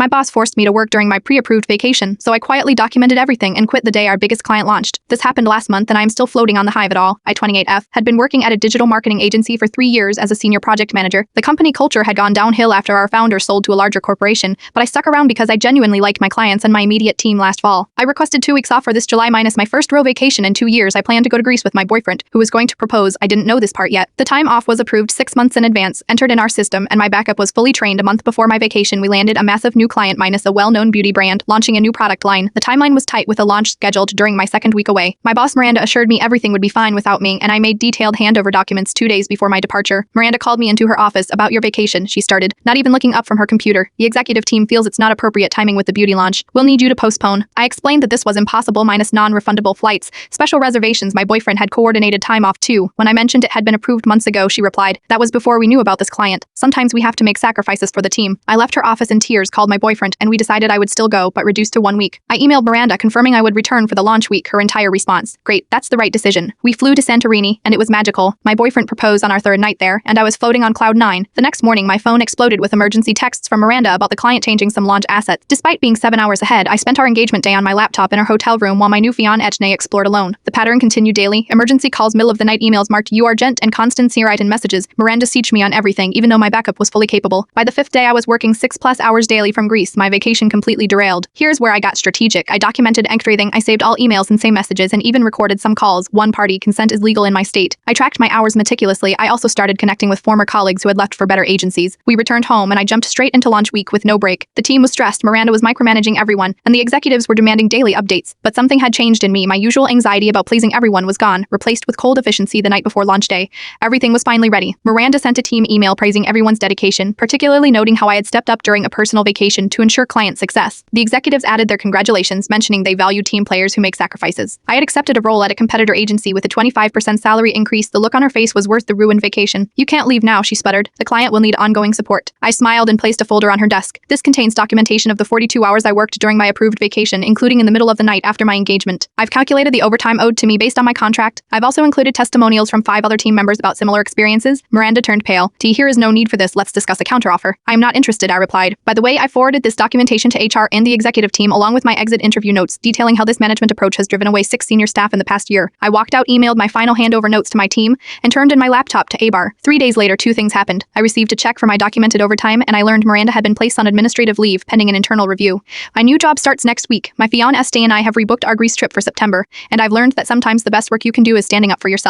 My boss forced me to work during my pre-approved vacation, so I quietly documented everything and quit the day our biggest client launched. This happened last month and I am still floating on the high of it all. I, 28F, had been working at a digital marketing agency for 3 years as a senior project manager. The company culture had gone downhill after our founder sold to a larger corporation, but I stuck around because I genuinely liked my clients and my immediate team last fall. I requested 2 weeks off for this July minus my first real vacation in 2 years. I planned to go to Greece with my boyfriend, who was going to propose. I didn't know this part yet. The time off was approved 6 months in advance, entered in our system, and my backup was fully trained. A month before my vacation, we landed a massive new client minus a well-known beauty brand, launching a new product line. The timeline was tight with a launch scheduled during my second week away. My boss Miranda assured me everything would be fine without me, and I made detailed handover documents 2 days before my departure. Miranda called me into her office. About your vacation, she started, not even looking up from her computer. The executive team feels it's not appropriate timing with the beauty launch. We'll need you to postpone. I explained that this was impossible minus non-refundable flights, special reservations. My boyfriend had coordinated time off too. When I mentioned it had been approved months ago, she replied, that was before we knew about this client. Sometimes we have to make sacrifices for the team. I left her office in tears, called my boyfriend, and we decided I would still go, but reduced to 1 week. I emailed Miranda confirming I would return for the launch week. Her entire response, great, that's the right decision. We flew to Santorini, and it was magical. My boyfriend proposed on our 3rd night there, and I was floating on cloud 9. The next morning, my phone exploded with emergency texts from Miranda about the client changing some launch assets. Despite being 7 hours ahead, I spent our engagement day on my laptop in our hotel room while my new fiancé Echne explored alone. The pattern continued daily. Emergency calls, middle of the night emails marked "You are gent" and constant written messages. Miranda sieged me on everything, even though my backup was fully capable. By the 5th day, I was working 6+ hours daily from Greece. My vacation completely derailed. Here's where I got strategic. I documented everything. I saved all emails and same messages and even recorded some calls. One party consent is legal in my state. I tracked my hours meticulously. I also started connecting with former colleagues who had left for better agencies. We returned home and I jumped straight into launch week with no break. The team was stressed. Miranda was micromanaging everyone, and the executives were demanding daily updates. But something had changed in me. My usual anxiety about pleasing everyone was gone, replaced with cold efficiency the night before launch day. Everything was finally ready. Miranda sent a team email praising everyone's dedication, particularly noting how I had stepped up during a personal vacation to ensure client success. The executives added their congratulations, mentioning they value team players who make sacrifices. I had accepted a role at a competitor agency with a 25% salary increase. The look on her face was worth the ruined vacation. You can't leave now, she sputtered. The client will need ongoing support. I smiled and placed a folder on her desk. This contains documentation of the 42 hours I worked during my approved vacation, including in the middle of the night after my engagement. I've calculated the overtime owed to me based on my contract. I've also included testimonials from 5 other team members about similar experiences. Miranda turned pale. Here is no need for this. Let's discuss a counteroffer. I am not interested, I replied. By the way, I forwarded this documentation to HR and the executive team along with my exit interview notes detailing how this management approach has driven away 6 senior staff in the past year. I walked out, emailed my final handover notes to my team, and turned in my laptop to ABAR. 3 days later, 2 things happened. I received a check for my documented overtime, and I learned Miranda had been placed on administrative leave pending an internal review. My new job starts next week. My fiancé and I have rebooked our Greece trip for September, and I've learned that sometimes the best work you can do is standing up for yourself.